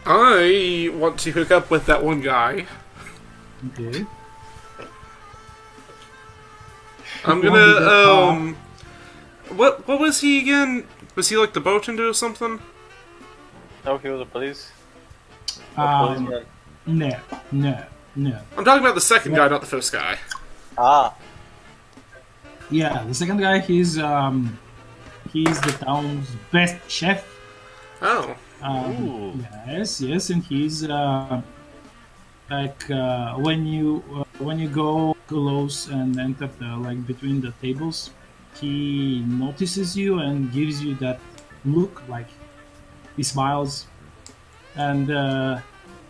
I want to hook up with that one guy. Okay. I'm You want to get gonna, what was he again? Was he like the bartender or something? No, he was a police. A Um, policeman. no, no, no. I'm talking about the second guy, not the first guy. Ah, Yeah, the second guy, he's the town's best chef. Oh. Ooh. Yes, and he's when you go close and enter like between the tables, he notices you and gives you that look, like he smiles, and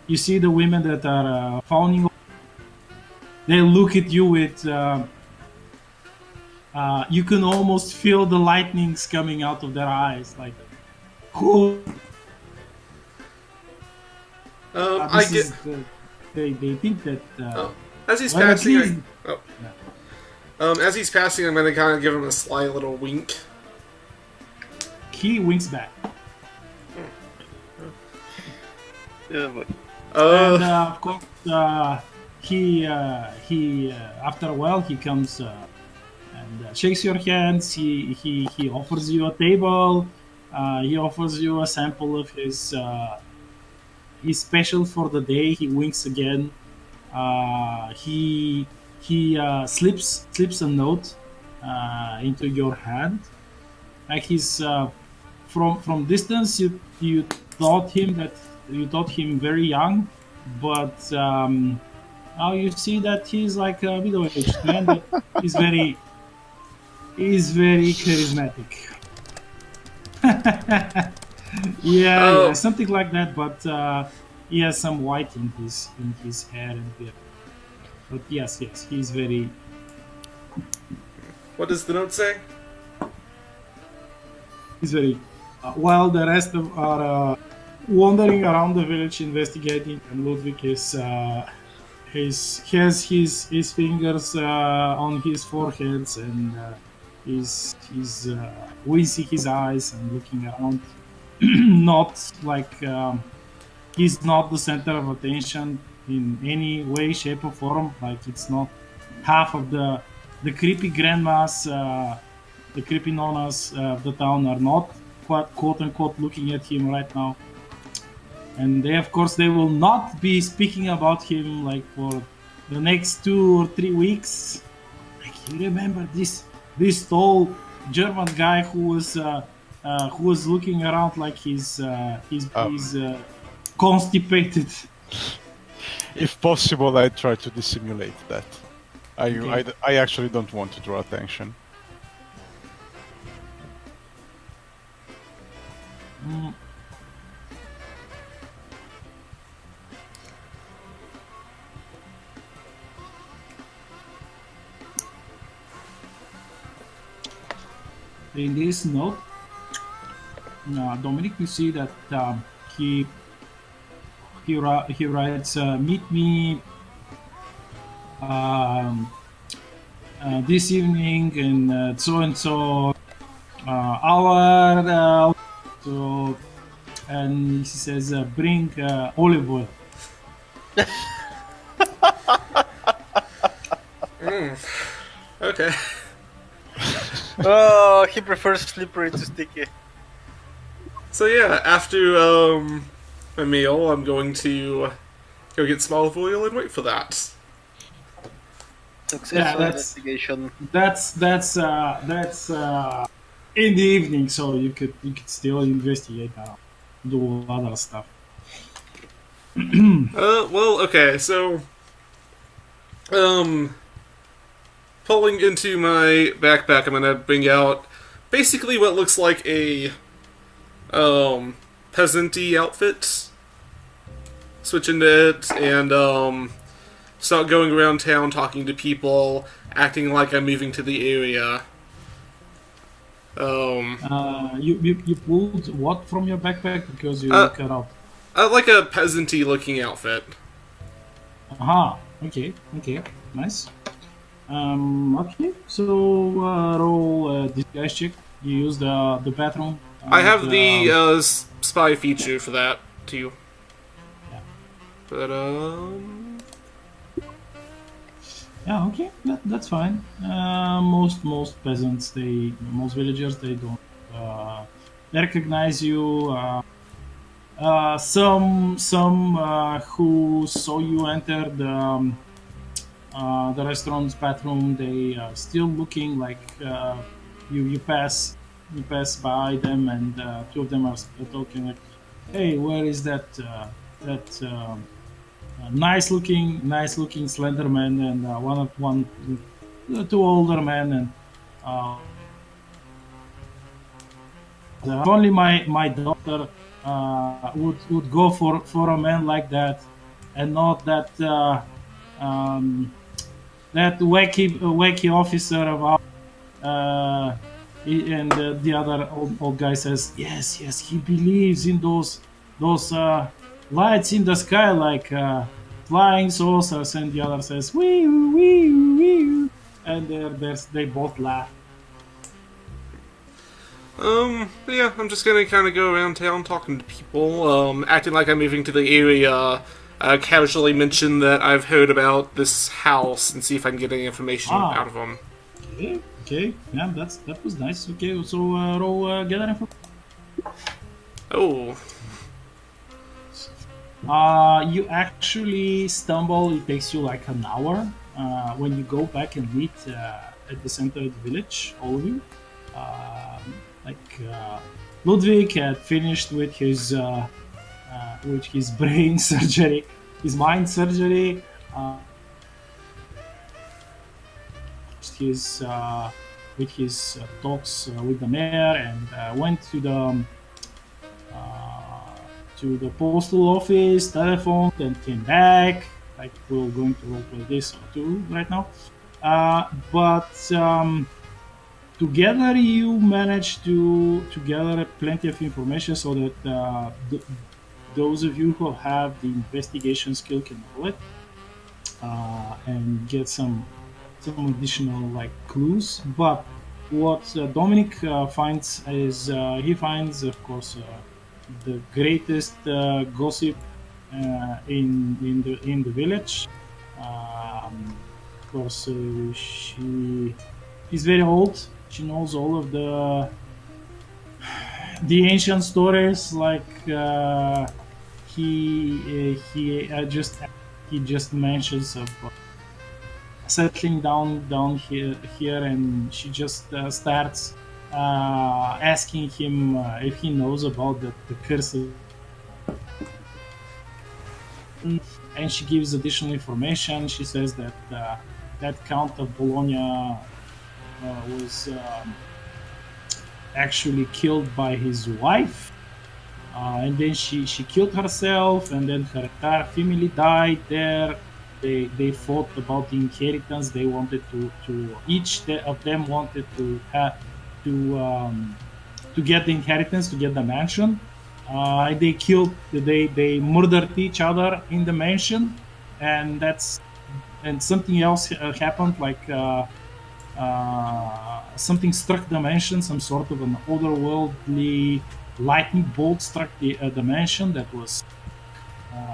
you see the women that are fawning. They look at you with. You can almost feel the lightnings coming out of their eyes, like, who? I This get. is they think that. Oh. As he's Well, at passing, least- as he's passing, I'm gonna kind of give him a sly little wink. He winks back, yeah, but and of course, he after a while he comes and shakes your hands. He offers you a table. He offers you a sample of his special for the day. He winks again. He slips a note into your hand. Like he's from distance, you thought him very young, but now you see that he's like a middle-aged man. But he's very charismatic. Oh. Yeah, something like that. But he has some white in his hair and beard. But yes, he's very. What does the note say? He's very. While the rest are wandering around the village investigating, and Ludwig is has his fingers on his foreheads, and he's winking his eyes and looking around. Not like he's not the center of attention in any way, shape, or form. Like it's not half of the creepy grandmas, the creepy nonnas of the town are not quote unquote looking at him right now. And they, of course, they will not be speaking about him like for the next 2 or 3 weeks. Like you remember this tall German guy who was looking around like he's constipated. If possible, I try to dissimulate that. I actually don't want to draw attention. Mm. In this note, Dominic, you see that he writes, "Meet me this evening in so and so hour." So, and he says, "Bring olive oil." Okay. oh, he prefers slippery to sticky. So yeah, after my meal, I'm going to go get some olive oil and wait for that. Successful that's- investigation. That's in the evening, so you could still investigate now, do other stuff. Well, okay, so pulling into my backpack, I'm gonna bring out basically what looks like a peasant-y outfit. Switch into it and start going around town talking to people, acting like I'm moving to the area. You pulled what from your backpack because you cut out? Like a peasant-y looking outfit. Aha. Okay. Nice. Okay. So roll disguise check. You use the bathroom. I have the spy feature for that too. But Yeah, okay, that's fine. Most peasants, most villagers, they don't recognize you. Some who saw you enter the restaurant's bathroom, they are still looking like you pass by them, and two of them are talking like, "Hey, where is that nice looking slender man and two older men and only my daughter would go for a man like that, and not that that wacky officer of our and the other old guy says, yes, he believes in those lights in the sky like flying saucers, and the other says, wee wee wee, and they both laugh. Yeah, I'm just gonna kind of go around town talking to people, acting like I'm moving to the area. Casually mention that I've heard about this house and see if I can get any information out of them. Okay, yeah, that was nice. Okay, so roll gather info. Oh. You actually stumble. It takes you like an hour. When you go back and meet at the center of the village, all of you. Ludwig had finished with his brain surgery, his mind surgery. With his talks with the mayor, and went to the postal office, telephoned, and came back. Like, we're going to roleplay this too right now. But together you managed to gather plenty of information so that those of you who have the investigation skill can roll it and get some additional like clues. But what Dominic finds is he finds, of course, the greatest gossip in the village. Of course, she's very old. She knows all of the ancient stories. Like he just mentions of settling down here, and she just starts asking him if he knows about the curse. And she gives additional information. She says that that Count of Bologna was actually killed by his wife, and then she killed herself, and then her entire family died there. They fought about the inheritance. They wanted to each of them wanted to get the inheritance, to get the mansion. They murdered each other in the mansion, and something else happened. Like something struck the mansion. Some sort of an otherworldly lightning bolt struck the mansion. That was.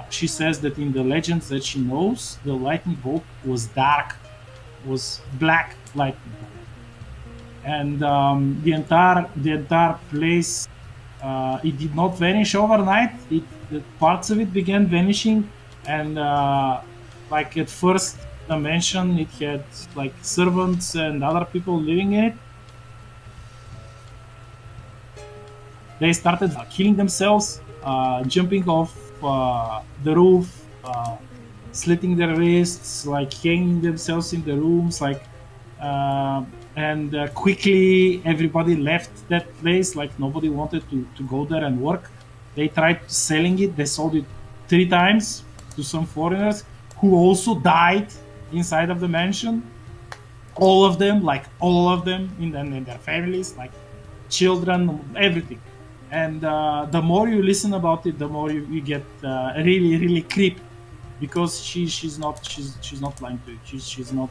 She says that in the legends that she knows, the lightning bolt was dark, was black lightning bolt, and the entire place. It did not vanish overnight. Parts of it began vanishing, and like at first, the mansion, it had like servants and other people living in it. They started killing themselves, jumping off the roof, slitting their wrists, like hanging themselves in the rooms, like. And quickly everybody left that place. Like, nobody wanted to go there and work. They tried selling it. They sold it 3 times to some foreigners who also died inside of the mansion. All of them in their families, like children, everything. And the more you listen about it, the more you get really, really creeped, because she's not lying to you. She's not.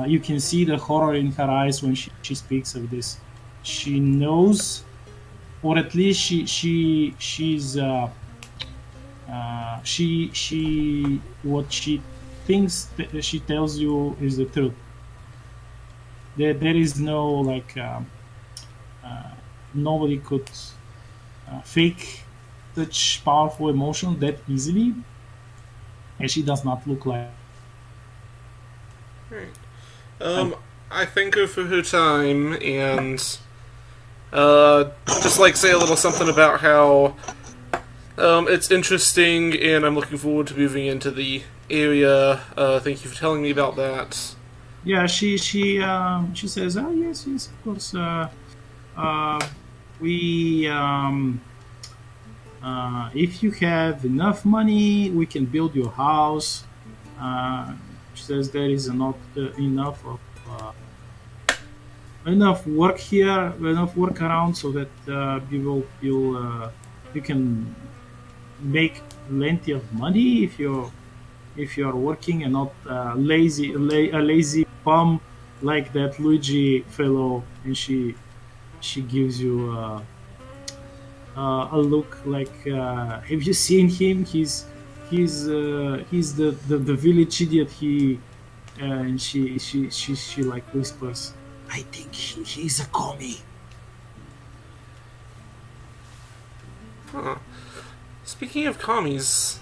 You can see the horror in her eyes when she speaks of this. She knows, or at least she's what she thinks that she tells you is the truth. There is no like nobody could fake such powerful emotion that easily, and she does not look like. I thank her for her time and just like say a little something about how it's interesting and I'm looking forward to moving into the area. Thank you for telling me about that. Yeah, she says, "Oh yes, yes, of course. We if you have enough money, we can build your house." She says there is not enough of enough work here, enough work around, so that you can make plenty of money if you're working and not a lazy bum like that Luigi fellow. And she gives you a look like, have you seen him? He's the village idiot. And she like whispers, I think he's a commie. Huh. Speaking of commies,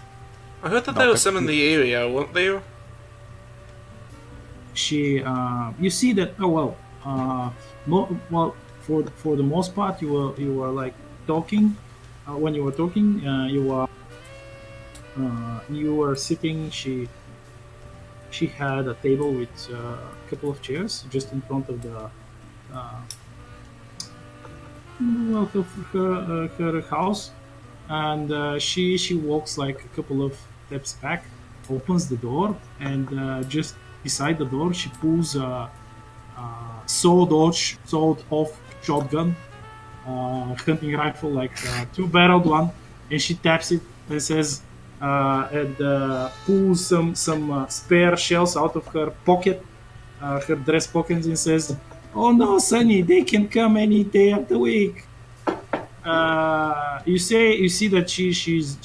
I heard that there were some in the area, weren't there? You see that, for the most part you were like talking. When you were talking, you were sitting. She had a table with a couple of chairs just in front of the her house, and she walks like a couple of steps back, opens the door, and just beside the door she pulls a sawed-off shotgun, hunting rifle, like a two-barreled one, and she taps it and says, and pulls some spare shells out of her pocket, her dress pockets, and says, "Oh no, Sonny, they can come any day of the week." You see that she's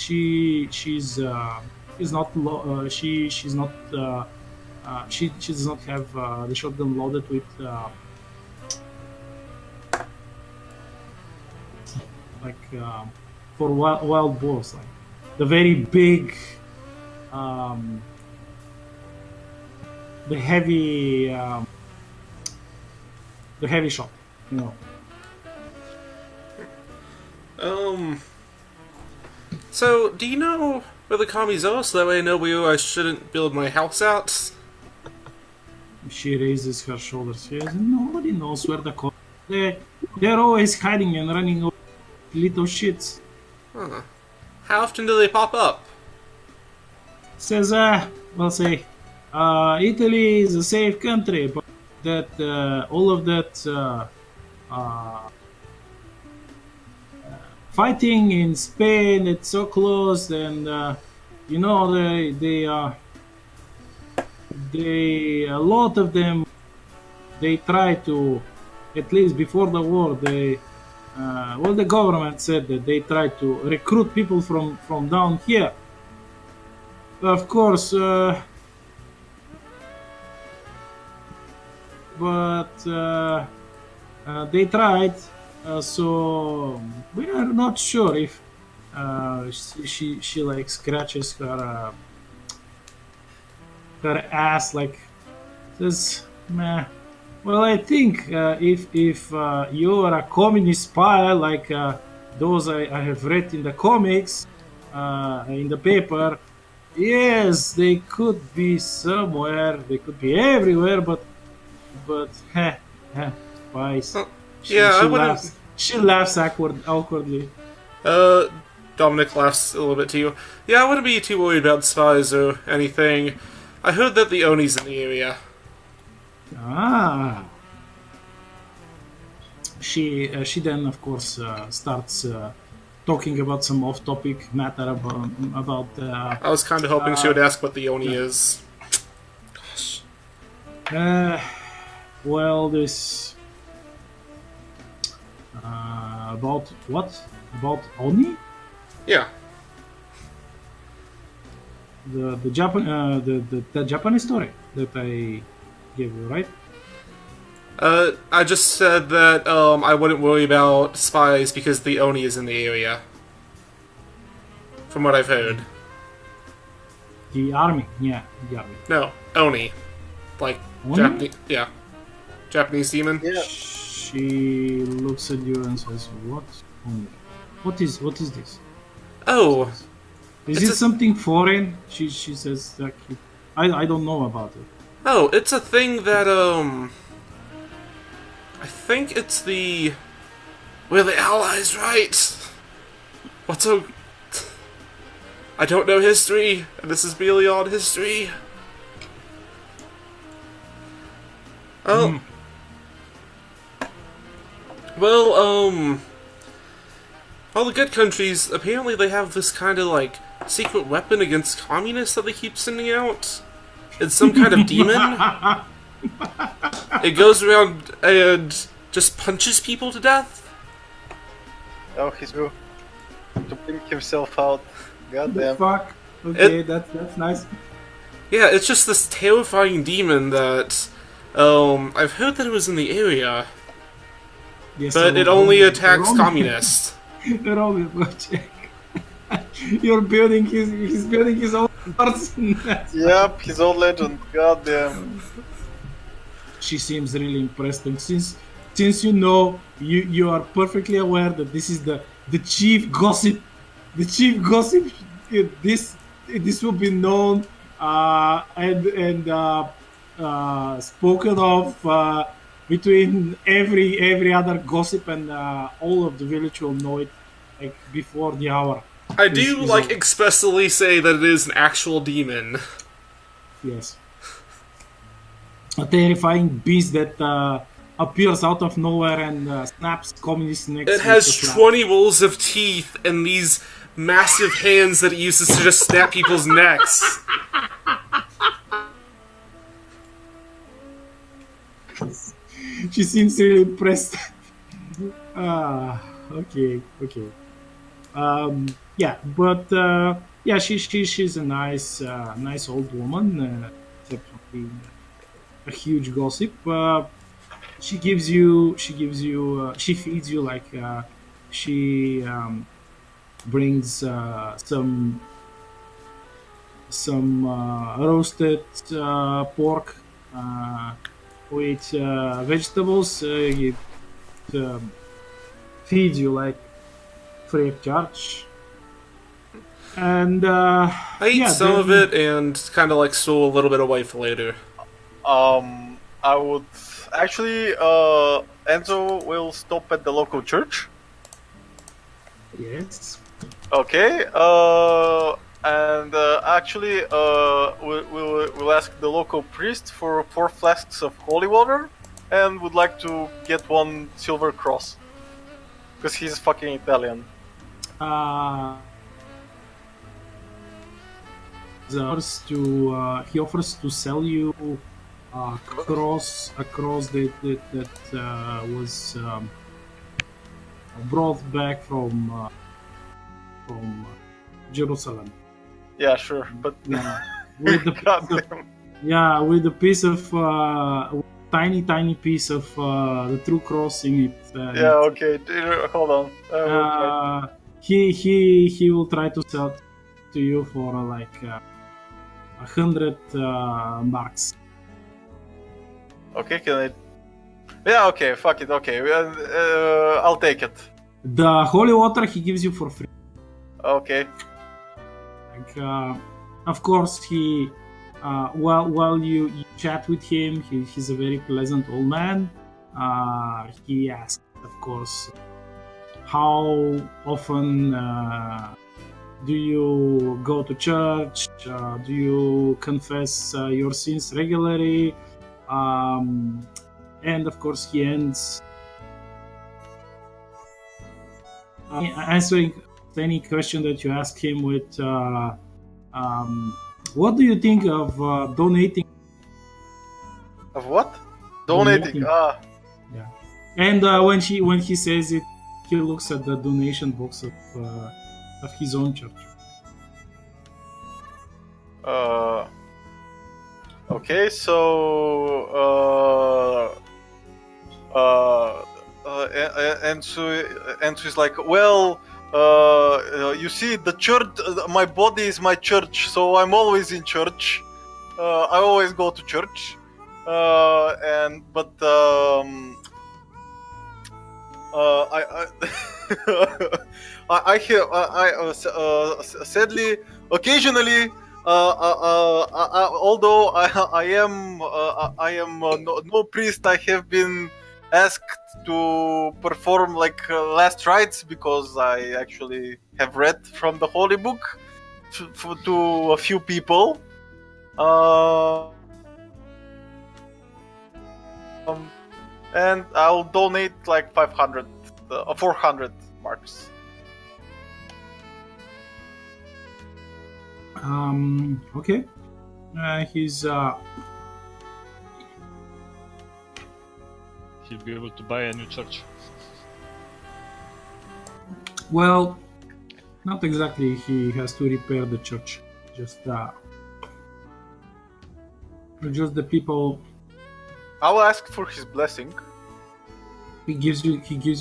not she does not have the shotgun loaded with for wild boars, like the very big, the heavy shot, you know. So, do you know where the commies are, so that way I know where I shouldn't build my house at? She raises her shoulders. She says, "Nobody knows where they're always hiding and running over little shits." Huh. How often do they pop up? Says, Italy is a safe country, but that all of that fighting in Spain, it's so close, and you know they a lot of them, they try to, at least before the war, the government said that they try to recruit people from down here. Of course, but they tried, so we are not sure if she like scratches her ass, like says, "Meh. Well, I think if you are a communist spy like those I have read in the comics, in the paper, yes, they could be somewhere, they could be everywhere, but spies." Yeah, I wouldn't. Laughs. She laughs awkwardly. Dominic laughs a little bit too. Yeah, I wouldn't be too worried about spies or anything. I heard that the Oni's in the area. Ah. She then, of course, starts talking about some off-topic matter about. I was kind of hoping she would ask what the Oni is. Gosh. Well, this about what? About Oni? Yeah. the Japanese story that I gave you, right? I just said that I wouldn't worry about spies because the Oni is in the area. From what I've heard. The army, yeah, the army. No, Oni. Like, Oni? Japanese, yeah. Japanese demon? Yeah. She looks at you and says, "What? Oni? What is this? Oh, Is It's it a- something foreign?" She says, like, I don't know about it. oh, it's a thing that, I think it's the... We're the Allies, right? What's so... I don't know history, and this is beyond history. Oh. Well, all the good countries, apparently they have this kind of, like, secret weapon against communists that they keep sending out. It's some kind of demon. It goes around and just punches people to death. Oh, he's going to blink himself out. The Goddamn. fuck? Okay, that's nice. Yeah, it's just this terrifying demon that, I've heard that it was in the area, Yes, but it only attacks communists. Roll it, check. You're building he's building his own person. Yep, his own legend. Goddamn. She seems really impressed, and since you know you are perfectly aware that this is the chief gossip, this will be known and spoken of between every other gossip, and all of the village will know it like before the hour. I do, is like, all- expressly say that it is an actual demon. Yes. A terrifying beast that appears out of nowhere and snaps communist necks. It with has the flag. 20 rows of teeth and these massive hands that it uses to just snap people's necks. She seems really impressed. Okay. Yeah, but yeah, she's a nice old woman, except for being a huge gossip. She feeds you like she brings some roasted pork with vegetables. It feeds you like free of charge. And I eat yeah, some of then- it and kind of, like, store a little bit away for later. I would actually, Enzo will stop at the local church. Yes. Okay, and actually, we'll ask the local priest for 4 flasks of holy water, and would like to get 1 silver cross. Because he's fucking Italian. He offers to sell you a cross that was brought back from Jerusalem. Yeah, sure, but Yeah, with the goddamn. with a piece of tiny piece of the true cross in it. Yeah, okay, hold on. I will try. He will try to sell to you for like 100 marks. Okay, can I? Yeah, okay, fuck it, okay. I'll take it. The holy water he gives you for free. Okay. Like, of course, he while you chat with him, he's a very pleasant old man. He asks, of course, how often do you go to church? Do you confess your sins regularly? And of course, he ends answering any question that you ask him with, what do you think of donating? Of what? Donating. Donating. And when he says it, he looks at the donation box of his own church. Okay, so and she's like, well, you see, the church, my body is my church, so I'm always in church. I always go to church, I I hear sadly occasionally although I am no priest, I have been asked to perform like last rites because I actually have read from the holy book to a few people. And I'll donate like 500, 400 marks. Okay. He's He'll be able to buy a new church. well, not exactly. He has to repair the church. Just the people. I'll ask for his blessing. He gives you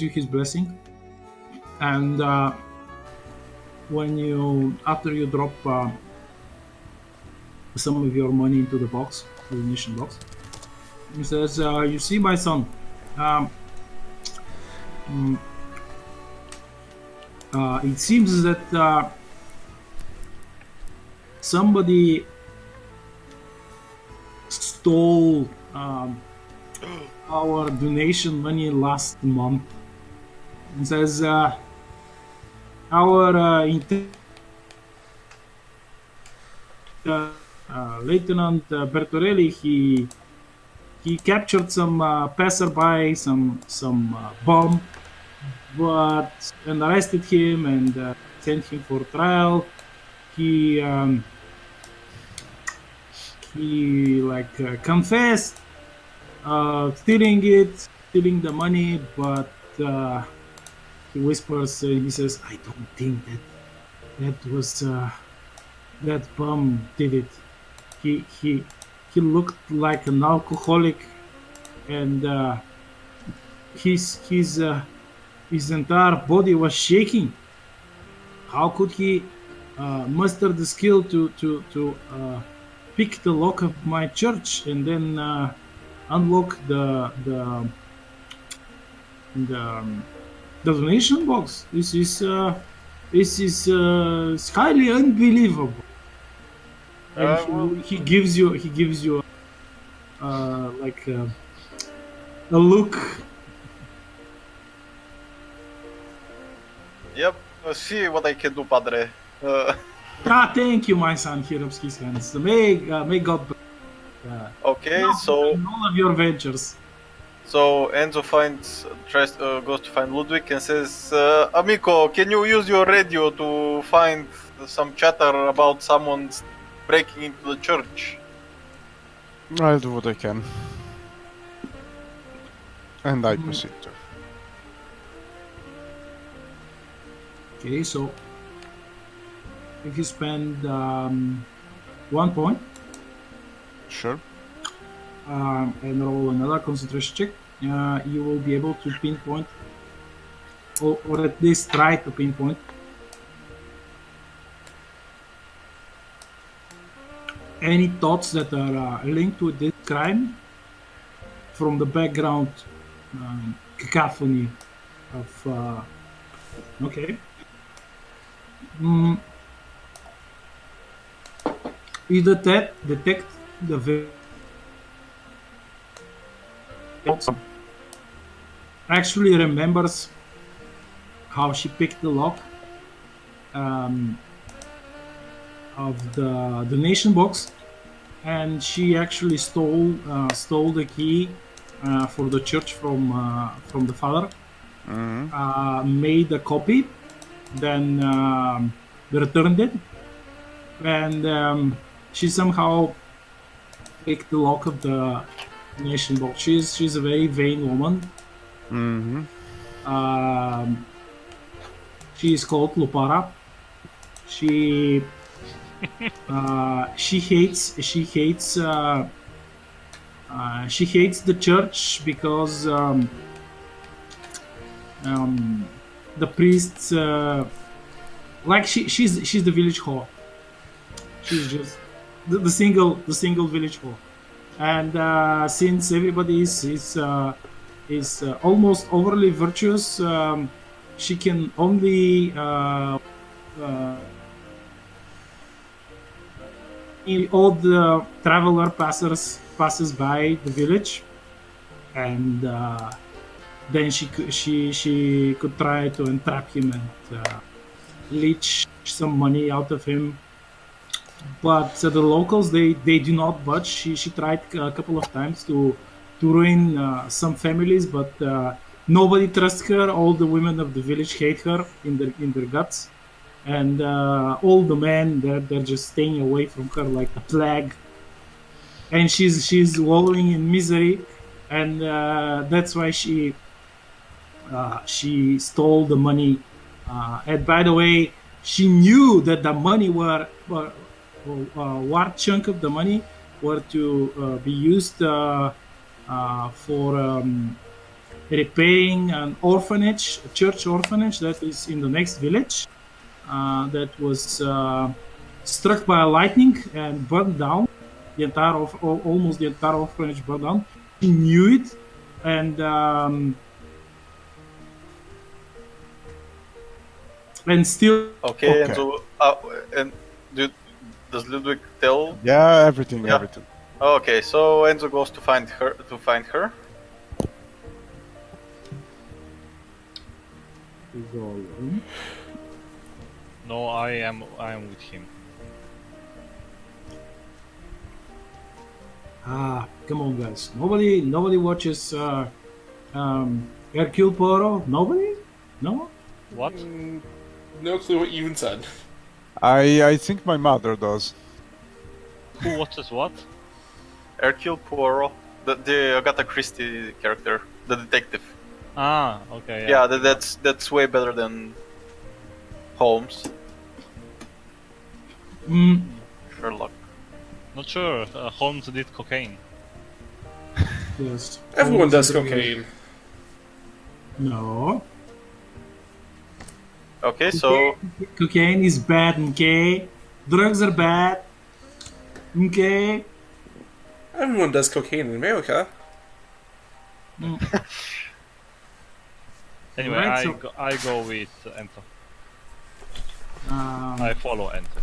his blessing, and when you after you drop some of your money into the box, the donation box, he says, "You see, my son, it seems that somebody stole our donation money last month." It says our Lieutenant Bertorelli, he captured some passerby, some bomb, and arrested him and sent him for trial. He confessed stealing the money, but he whispers, he says, "I don't think that was that bum did it. He looked like an alcoholic, and his entire body was shaking. How could he muster the skill to pick the lock of my church and then unlock the donation box? This is highly unbelievable." And he gives you like a look. Yep, see what I can do, Padre. Thank you, my son. He rubs his hands. May God bless Okay, so in all of your ventures. So Enzo goes to find Ludwig and says, "Amico, can you use your radio to find some chatter about someone breaking into the church?" I'll do what I can. And I proceed to. Okay, so if you spend 1 point Sure. and roll another concentration check, you will be able to pinpoint, or at least try to pinpoint, any thoughts that are linked with this crime from the background cacophony of. Okay. You detect the actually remembers how she picked the lock of the donation box, and she actually stole the key for the church from the father. Made a copy, then returned it, and she somehow picked the lock of the donation box. She's a very vain woman. She is called Lupara. She She hates the church because the priests like she's the village whore. She's just the single village whore, and since everybody is almost overly virtuous, she can only all the traveler passes by the village, and then she could try to entrap him and leech some money out of him. But the locals they do not budge. She tried a couple of times to ruin some families, but nobody trusts her. All the women of the village hate her in their guts, and all the men they're just staying away from her like a plague. And she's wallowing in misery, and that's why she stole the money. And by the way, she knew that the money what chunk of the money were to be used for repairing an orphanage, a church orphanage that is in the next village, that was struck by a lightning and burned down. Almost the entire orphanage burned down. She knew it, and still. Okay, Okay. and so and does Ludwig tell? Yeah, everything, Yeah. everything. Okay, so Enzo goes to find her. No, I am with him. Come on, guys. Nobody watches Hercule Poirot. Nobody? No. What? No clue what you even said. I think my mother does. Who watches what? Hercule Poirot, the Agatha Christie character, the detective. Ah, okay. Yeah, that's way better than Holmes, Mm, Sherlock. Not sure. Holmes did cocaine. yes. Everyone does cocaine. No. Okay, so Cocaine is bad. Okay. Drugs are bad. Okay. Everyone does cocaine in America. Anyway, Right, so- I go with Ento. Um, I follow Ento.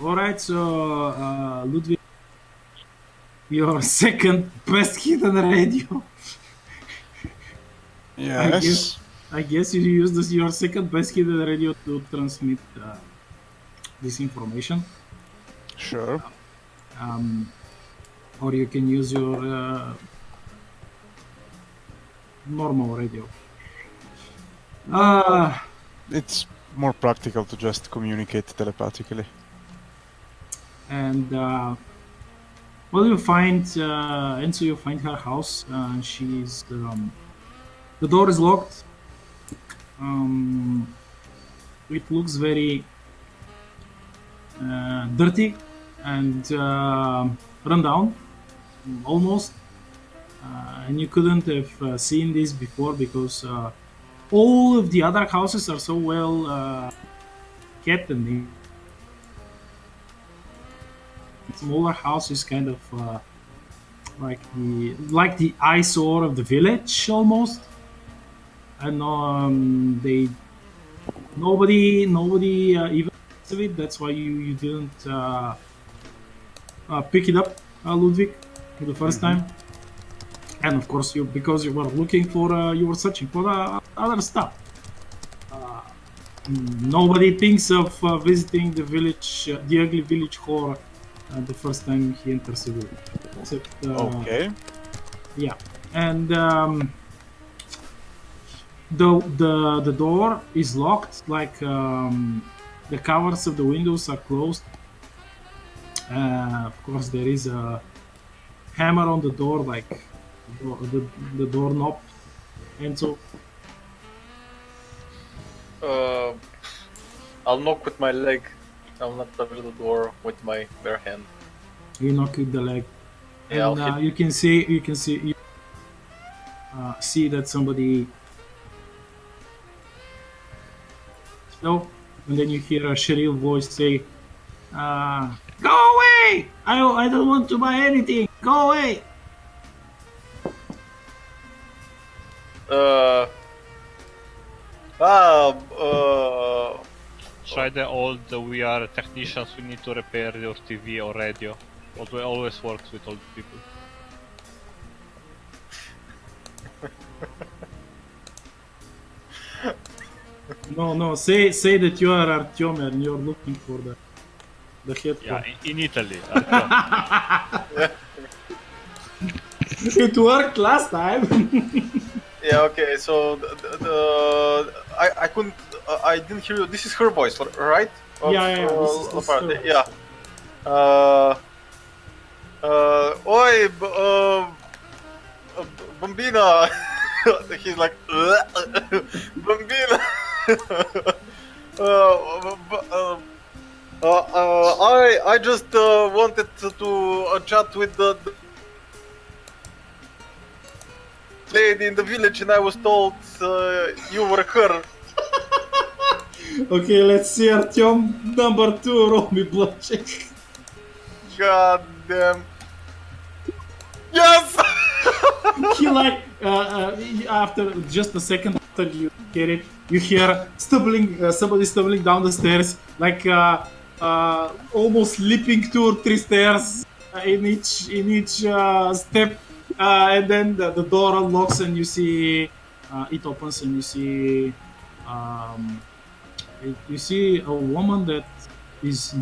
all right. So Ludwig, your second best hit on the radio. Yes. I guess you use your second best hit on the radio to transmit this information. Sure. Or you can use your normal radio. It's more practical to just communicate telepathically. And well, you find and so you find her house. She's the door is locked. It looks very dirty and run down, almost. And you couldn't have seen this before because all of the other houses are so well kept, and the smaller house is kind of like the eyesore of the village almost. And nobody even thinks of it. That's why you didn't pick it up, Ludwig, for the first time. And of course, because you were looking for you were searching for other stuff. Nobody thinks of visiting the village, the ugly village whore, the first time he enters the village. Except, Okay. yeah, and the door is locked. Like the covers of the windows are closed. Of course, there is a hammer on the door, like the doorknob, and so. I'll knock with my leg. I'll not touch the door with my bare hand. You knock with the leg, Yeah, and I'll hit. you can see that somebody. No, and then you hear a shrill voice say, "Go away! I don't want to buy anything. Go away!" Uh, Try the old we are technicians, we need to repair your TV or radio. What always works with old people. No. Say that you are Artyom and you're looking for the headphone. Yeah, in Italy. Artyom. It worked last time. yeah, okay. So I couldn't. I didn't hear you. This is her voice, right? Yeah. This is her voice. Yeah. Oi, Bambina. He's like, Bambina. I just wanted to chat with the lady in the village, and I was told you were her. Okay, let's see Artyom number 2, roll me blood check. God damn. Yes! He like after just a second after you get it, you hear stumbling, somebody stumbling down the stairs, like almost leaping 2 or 3 stairs in each step, and then the door unlocks and you see it opens and you see a woman that is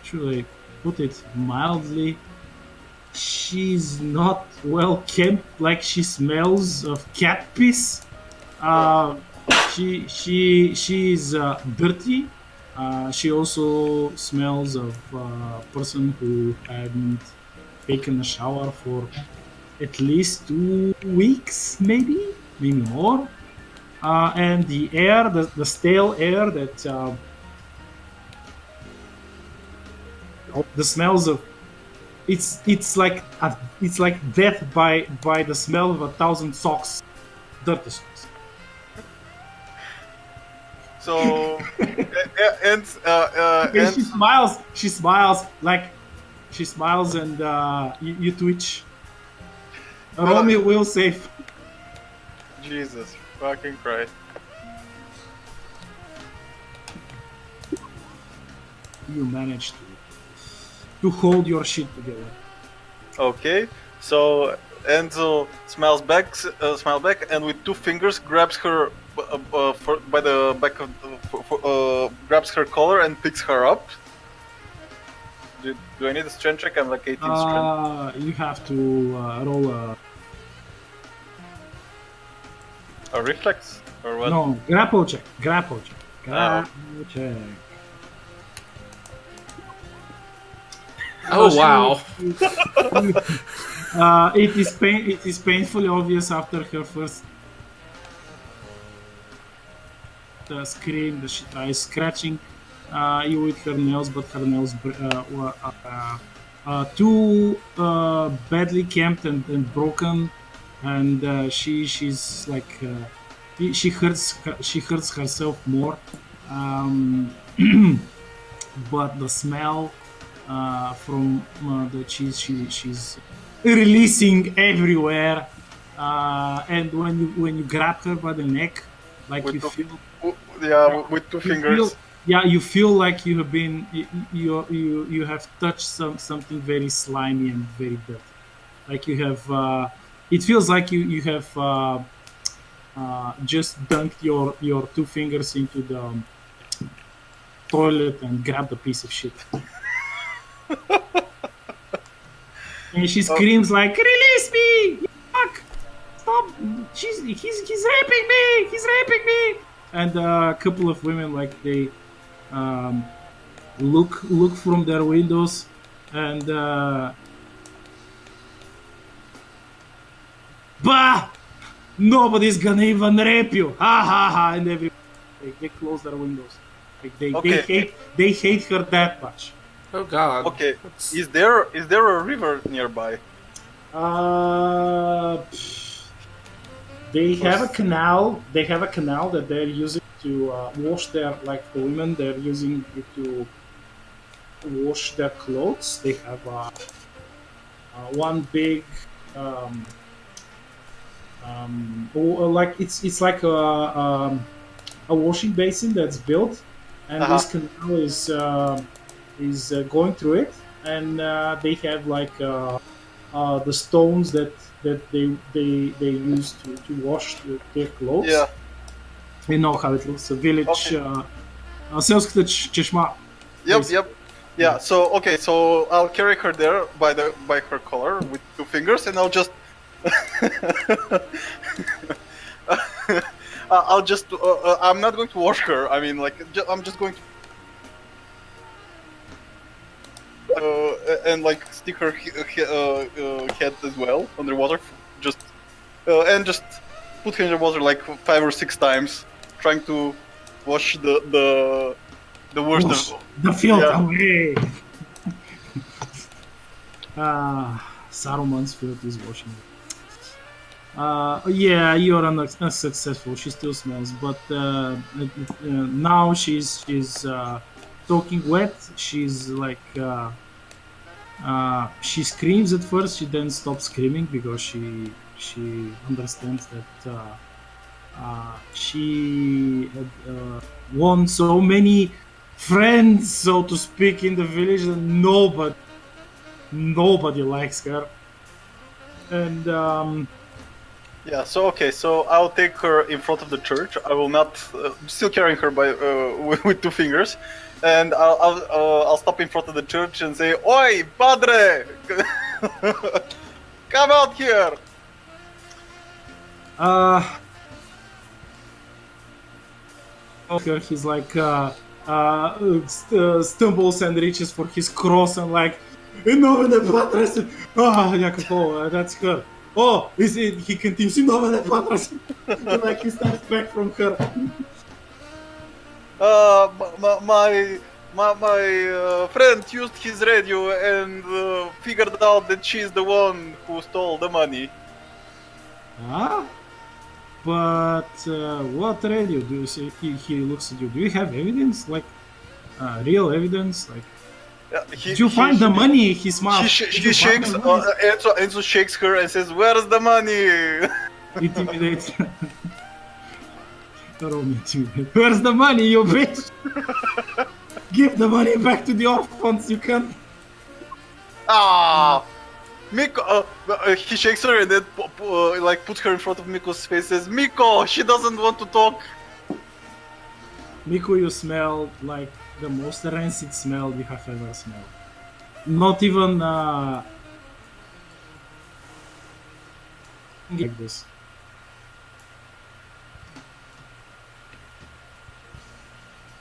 should I put it mildly, she's not well kept, like she smells of cat piss. She's dirty. She also smells of a person who hadn't taken a shower for at least 2 weeks, maybe more. And the air, the stale air that the smells of it's like death by the smell of 1,000 socks, dirty socks. So, and She smiles and you twitch. Roll me will save. Jesus fucking Christ. You managed to hold your shit together. Okay, so Enzo smiles back, and with 2 fingers grabs her by the back of grabs her collar and picks her up. Do I need a strength check? I'm like 18 strength. You have to roll A reflex or what? no grapple check. Grapple check. Oh wow. It is painfully obvious after her first scream that she tries scratching you with her nails, but her nails were too badly camped and broken, and she's like she hurts herself more. But the smell from the cheese she's releasing everywhere, and when you grab her by the neck, like With you the- feel With 2 you fingers. you feel like you have been you have touched something very slimy and very dirty, like you have it feels like you have just dunked your 2 fingers into the toilet and grabbed a piece of shit. And she screams like, "Release me! You fuck! Stop! He's raping me! He's raping me!" And a couple of women, like, they look from their windows and bah! Nobody's gonna even rape you! Ha ha ha! And they close their windows Like they Okay. they hate her that much. Oh God. Okay. That's- Is there a river nearby? They have a canal. They have a canal that they're using to wash their, like the women. They're using it to wash their clothes. They have one big, like it's like a washing basin that's built, and this canal is going through it, and they have like the stones that they use to wash their clothes. Yeah. You know how it looks. A village, Okay. селската чешма. Yep. Basically. Yep. Yeah. So okay. So I'll carry her there by her collar with 2 fingers, and I'll just. I'll just. I'm not going to wash her. I mean, like, I'm just going to. And like stick her head as well underwater, just and just put her in the water like 5 or 6 times, trying to wash the worst Wash of. the filth Yeah. away. Saruman's filth is washing. Yeah, you're unsuccessful. She still smells, but now she's soaking wet. She's like she screams at first. She then stops screaming because she understands that she had won so many friends, so to speak, in the village that nobody likes her. And Yeah. So okay. So I'll take her in front of the church. I will not still carrying her by with 2 fingers, and I'll stop in front of the church and say, "Oi, padre, come out here." he's like stumbles and reaches for his cross and like that's her. Oh, is it? He continues. And like he stands back from her. My friend used his radio and figured out that she's the one who stole the money. But what radio do you say? He looks at you. Do you have evidence? Like real evidence? Like did you find the money in his mouth? He shakes. Enzo shakes her and says, "Where's the money?" Intimidate. Roll me intimidate. Where's the money, you bitch? Give the money back to the orphans, you can. Ah, Miko. He shakes her and then like puts her in front of Miko's face. Says, "Miko, she doesn't want to talk." Miku, you smell like the most rancid smell you have ever smelled. Not even like this.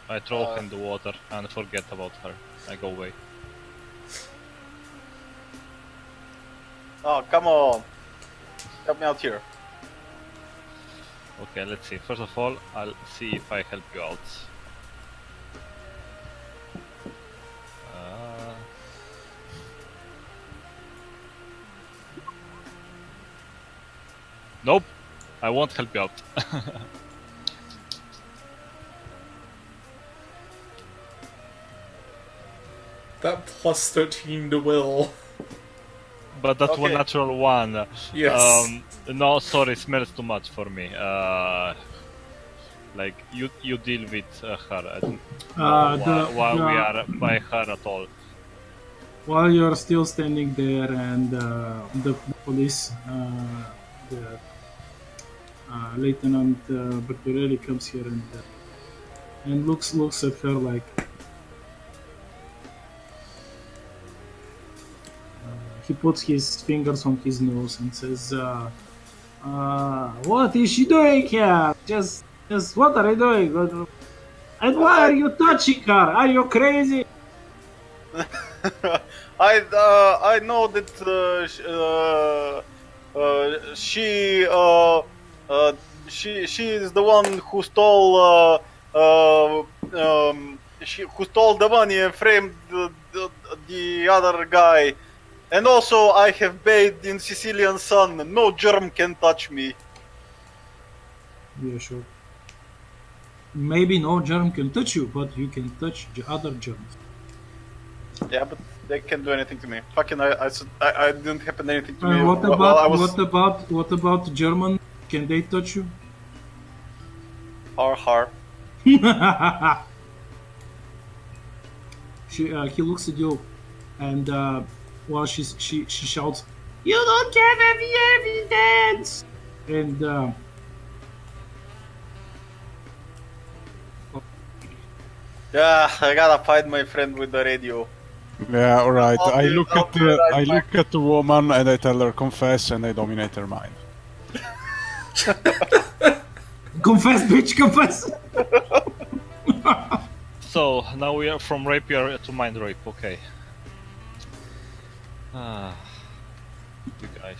I throw her in the water and forget about her. I go away. Oh, come on. Help me out here. Okay, let's see. First of all, I'll see if I help you out. Nope, I won't help you out. That plus 13 to will. But that's one Okay. natural one. Yes. No, sorry, smells too much for me. Like you deal with her. I don't know why we are by her at all. While you're still standing there, and the police, the Lieutenant Bertorelli comes here and looks at her like. He puts his fingers on his nose and says, "What is she doing here? Just what are you doing? And why are you touching her? Are you crazy?" I know that she is the one who stole who stole the money and framed the other guy. And also, I have bathed in Sicilian sun. No germ can touch me. Yeah, sure. Maybe no germ can touch you, but you can touch the other germs. Yeah, but they can't do anything to me. Fucking, I didn't happen anything to me. What while about I was what about German? Can they touch you? har. He looks at you, and while she shouts, "You don't have any evidence!" And Yeah, I gotta find my friend with the radio. Yeah, alright. I'll I be- look I'll at be the right I back. look at the woman and I tell her confess and I dominate her mind. confess, bitch, confess. So now we are from rapier to mind rape. Okay. Ah, you guys.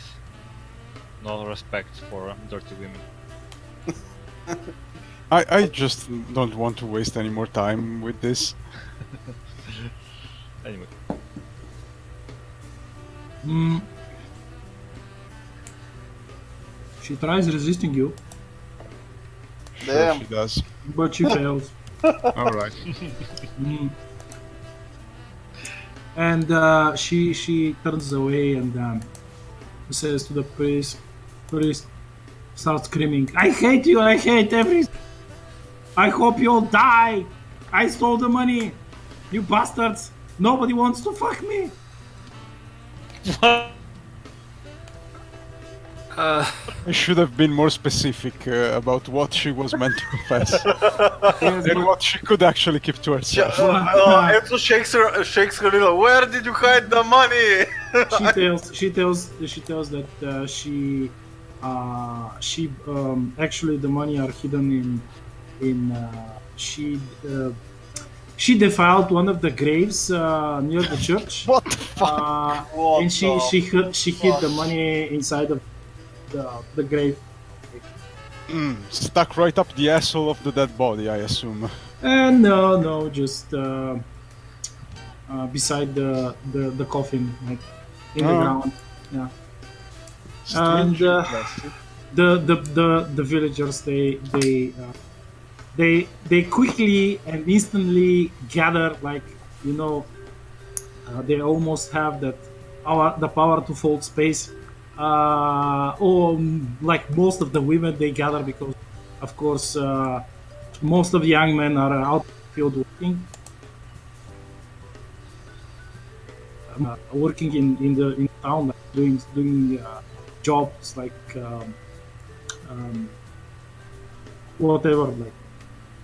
No respect for dirty women. I just don't want to waste any more time with this. Anyway, Mm. She tries resisting you, Sure Damn. she does. but she fails. Alright. Mm. And she turns away and says to the priest. Priest starts screaming, "I hate you! I hate everything! I hope you all die! I stole the money! You bastards! Nobody wants to fuck me!" I should have been more specific about what she was meant to confess Yes, and but- what she could actually keep to herself. Enzo shakes her little. Where did you hide the money? she tells that she actually the money are hidden in she defiled one of the graves near the church. What the fuck? What And the she hid the fuck? money inside of the grave. Stuck right up the asshole of the dead body, I assume. No, just beside the coffin, like in the Oh. ground. Yeah. Strange And, request. The villagers they quickly and instantly gather, like, you know, they almost have the power to fold space. Or like most of the women, they gather because, of course, most of the young men are out in the field working. Working in town, like doing jobs like whatever, like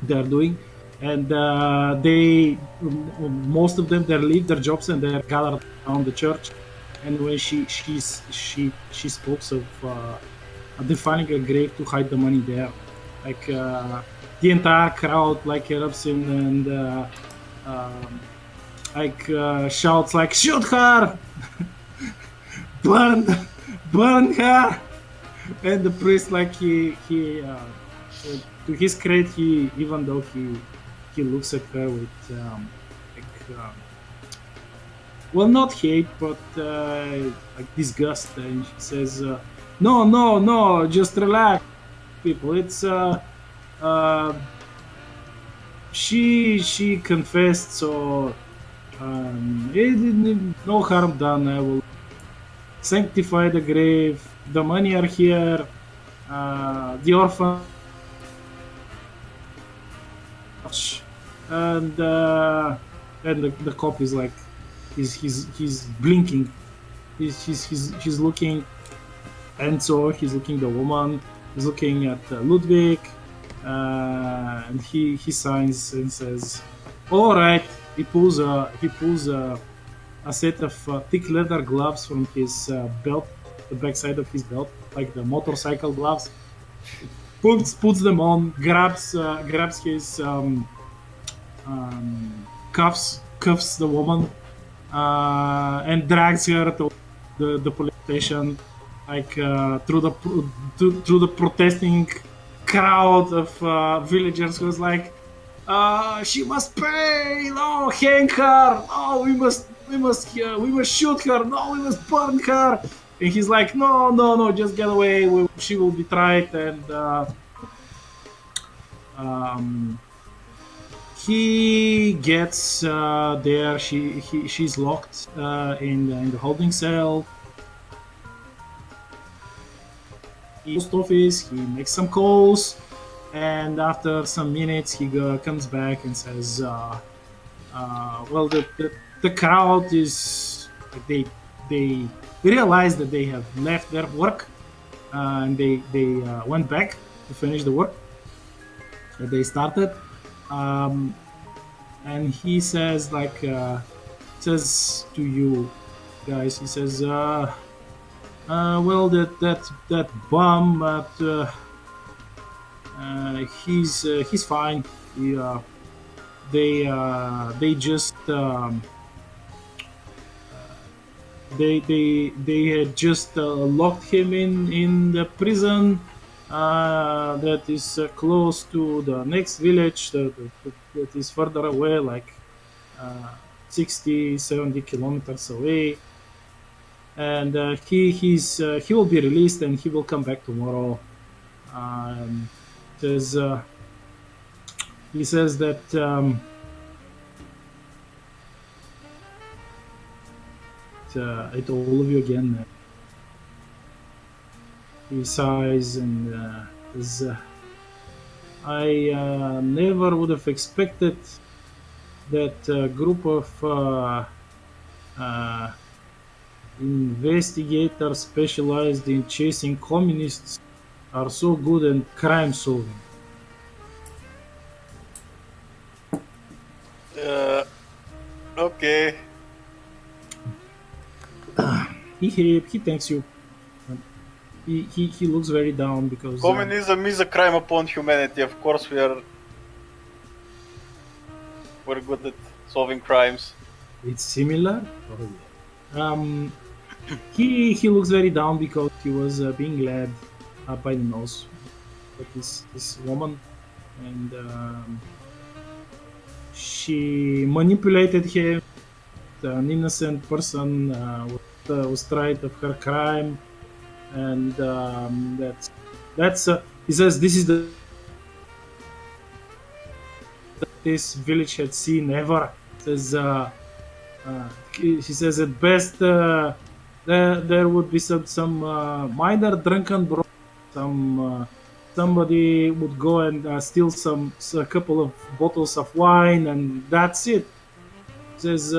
they're doing, and most of them, they leave their jobs and they're gathered around the church. And when she spoke of defining a grave to hide the money there, like the entire crowd like erupts in and shouts like, "Shoot her! burn her!" And the priest, like to his credit, even though he looks at her with well, not hate, but like disgust, and she says, "No, just relax, people. It's she confessed, so no harm done. I will sanctify the grave. The money are here. The orphan." And the cop is like, he's blinking, he's looking, and so he's looking the woman, he's looking at Ludwig, and he signs and says, "All right." He pulls a set of thick leather gloves from his belt, the backside of his belt, like the motorcycle gloves. Puts them on, grabs his cuffs the woman, and drags her to the police station, like through the protesting crowd of villagers who's like, She must pay. No, hang her. No, we must shoot her. No, we must burn her. And he's like, no, no, no, just get away. She will be tried. And um, he gets there. She's locked in the holding cell. Post office. He makes some calls, and after some minutes, he comes back and says, "Well, the crowd is they realize that they have left their work, and they went back to finish the work that they started." Um, and he says says to you guys, he says, well, that bum, but he's fine. They just they had just locked him in the prison that is close to the next village that is further away, like 60-70 kilometers away. And he will be released and he will come back tomorrow. Says he says that I told all of you again. He sighs and says, I never would have expected that a group of investigators specialized in chasing communists are so good at crime solving. Okay. He thanks you. He looks very down because Communism is a crime upon humanity. Of course, we're good at solving crimes. it's similar. He looks very down because he was being led up by the nose by this woman, and she manipulated him. An innocent person was tried of her crime, and that's he says this is the this village had seen ever. Says he says at best there would be some minor drunken bro, somebody would go and steal a couple of bottles of wine, and that's it. Says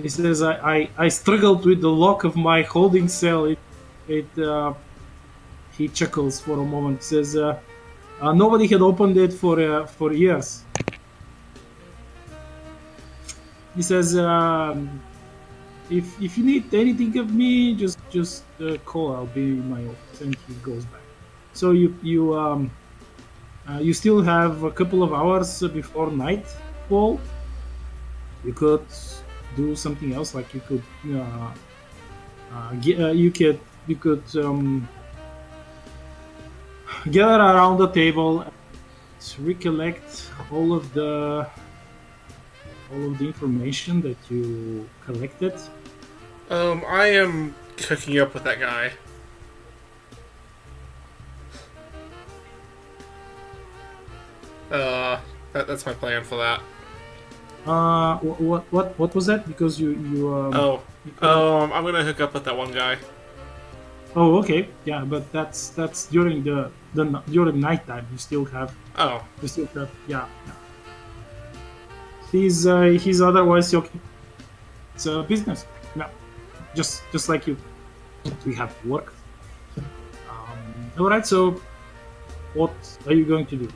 he says I struggled with the lock of my holding cell. He chuckles for a moment. He says nobody had opened it for years. He says if you need anything of me, just call. I'll be in my office. And he goes back. So you still have a couple of hours before nightfall. You could do something else, like you could gather around the table and recollect all of the information that you collected. I am hooking up with that guy. That's my plan for that. What was that? Because you I'm gonna hook up with that one guy. Oh, okay, yeah, but that's during during nighttime. You still have yeah. He's otherwise okay. It's a business. Yeah, just like you. We have work. All right. So, what are you going to do?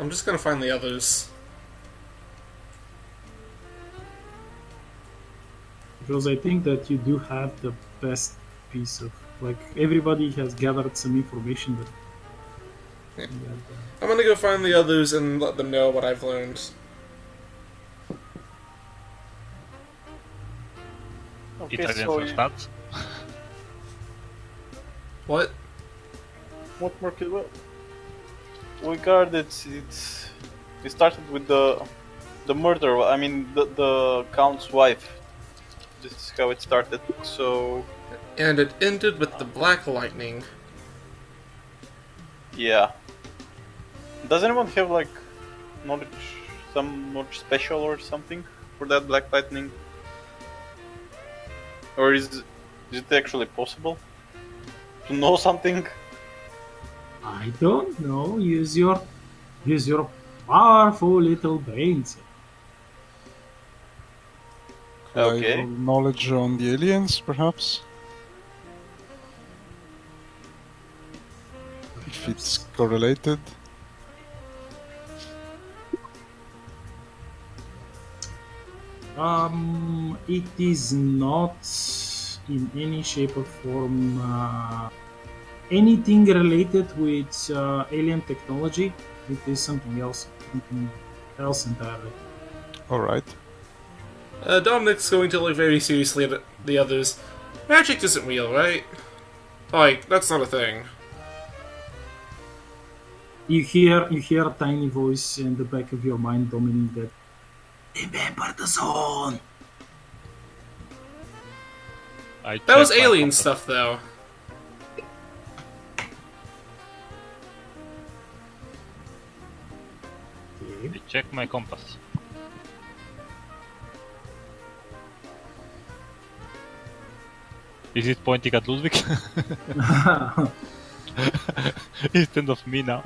I'm just gonna find the others. Because I think that you do have the best piece of, like, everybody has gathered some information that. Yeah. I'm gonna go find the others and let them know what I've learned. Okay, Italian so stats. What? what more could we got it's we started with the murder. I mean the count's wife. This is how it started. So And it ended with the Black Lightning. yeah. Does anyone have like knowledge, some knowledge special or something for that Black Lightning? Or is it actually possible to know something? I don't know. Use your powerful little brains. Okay. I knowledge on the aliens, perhaps? If it's correlated. It is not in any shape or form anything related with alien technology. It is something else entirely. Alright. Dominic's going to look very seriously at the others. Magic isn't real, right? Like, that's not a thing. You hear a tiny voice in the back of your mind, Dominic, that remember the zone. That was checked my alien compass. stuff, though. I check my compass. Is it pointing at Ludwig? Instead of me now.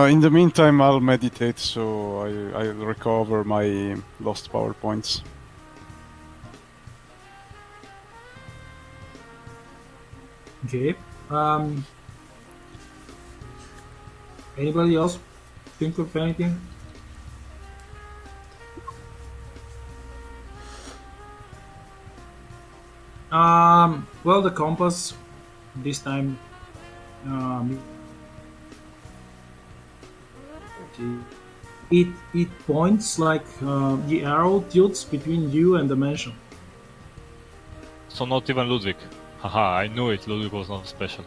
In the meantime, I'll meditate so I'll recover my lost power points. Okay. Anybody else think of anything? Well, the compass this time. It points like the arrow tilts between you and the mansion. So not even Ludwig. Haha, I knew it. Ludwig was not special.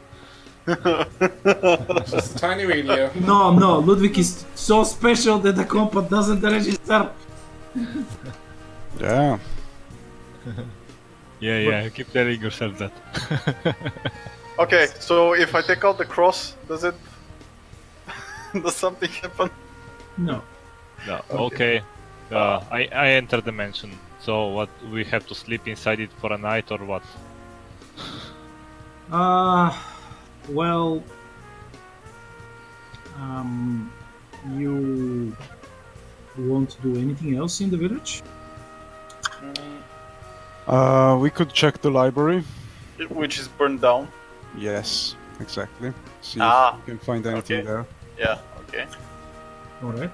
Just a tiny radio. No, Ludwig is so special that the compass doesn't register. Yeah. Yeah, keep telling yourself that. Okay, so if I take out the cross, does it does something happen? No. No, okay. I enter the mansion. So what, we have to sleep inside it for a night or what? Well, you won't do anything else in the village? We could check the library. Which is burned down. Yes, exactly. See Ah, if we can find anything okay. there. Yeah, okay. Alright.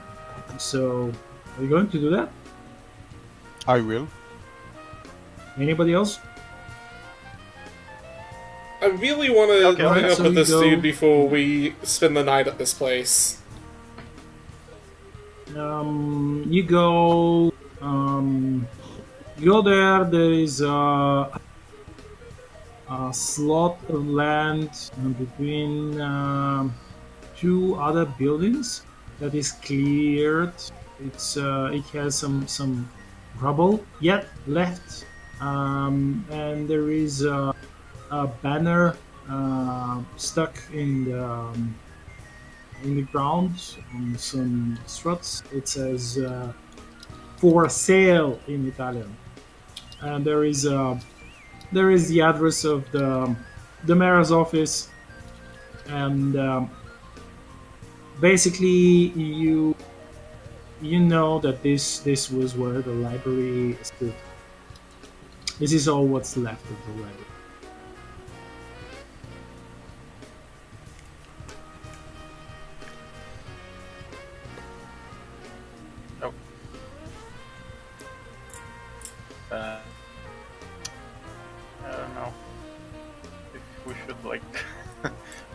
So, are you going to do that? I will. Anybody else? I really want to Okay, hang alright, up so with we this go- dude before we spend the night at this place. You go there. There is a slot of land between two other buildings that is cleared. It has some rubble yet left, and there is a banner stuck in the ground on some struts. It says "for sale" in Italian, and there is the address of the mayor's office, and basically you know that this was where the library stood. This is all what's left of the library. I don't know if we should like.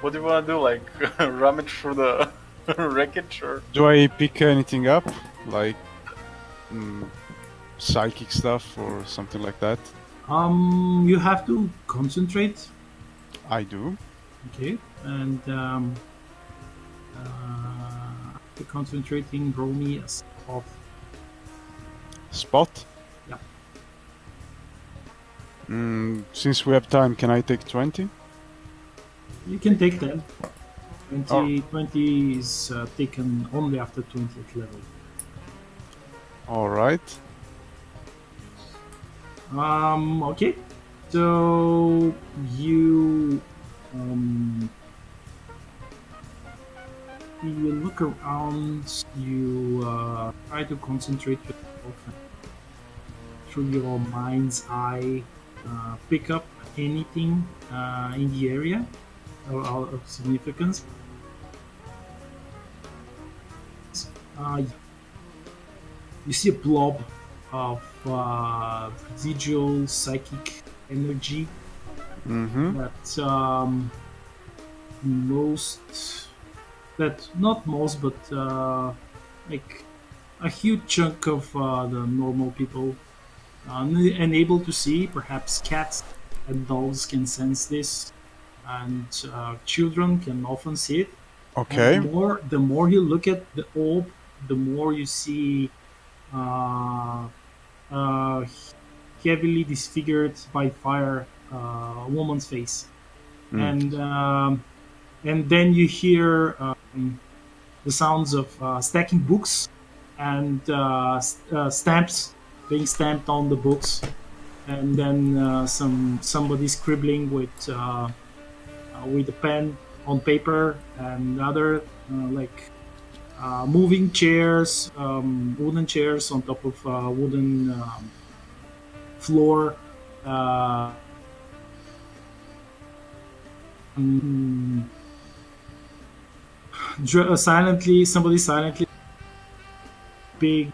What do you want to do? Like rummage through the wreckage or? Do I pick anything up? Like psychic stuff or something like that? You have to concentrate. I do. Okay, and after concentrating, roll me a spot. Spot? Yeah. Since we have time, can I take 20? You can take 10. 20, Oh. 20 is taken only after 20th level. Alright. Okay. So you you look around, you try to concentrate yourself through your mind's eye, pick up anything in the area of significance. You see a blob of residual psychic energy Mm-hmm. not most, but like a huge chunk of the normal people unable to see. Perhaps cats and dogs can sense this, and children can often see it. Okay. And the more you look at the orb, the more you see uh, heavily disfigured by fire woman's face, and then you hear the sounds of stacking books and stamps being stamped on the books, and then somebody scribbling with a pen on paper, and other moving chairs, wooden chairs on top of wooden floor. Somebody silently, big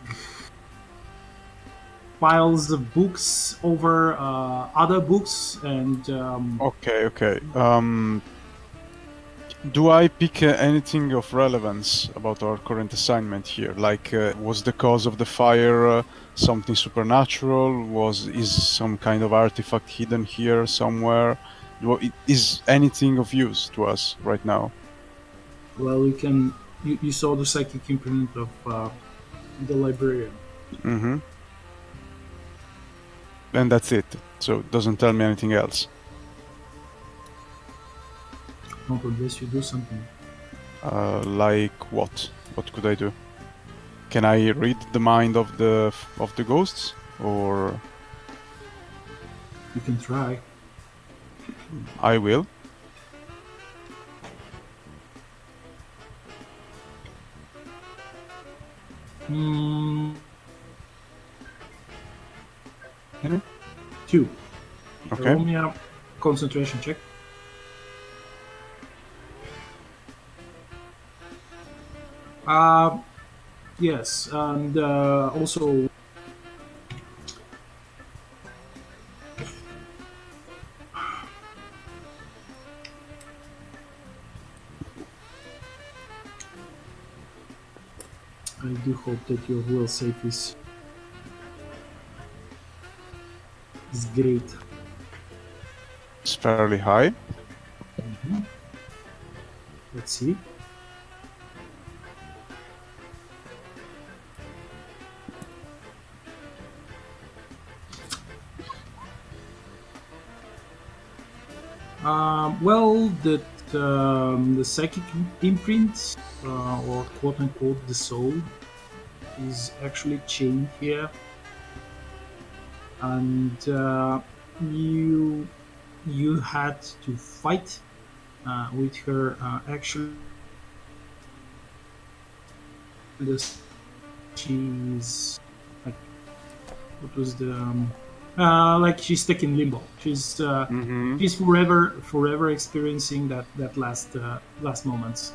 piles of books over other books, and Okay. Do I pick anything of relevance about our current assignment here? Like, was the cause of the fire something supernatural? Is some kind of artifact hidden here somewhere? Is anything of use to us right now? well, you saw the psychic imprint of the librarian. Mm-hmm. And that's it. So it doesn't tell me anything else. Not unless you do something. Like what? What could I do? Can I read the mind of the ghosts, or You can try. I will? Hmm. Mhm. 2. Okay. Roll me a concentration check. Yes, and also I do hope that your will save is great. It's fairly high. Let's see. Well, the psychic imprint, or quote unquote the soul, is actually chained here, and you had to fight with her. Actually, she's like, what was the like she's stuck in limbo. She's Mm-hmm. she's forever experiencing that last moments.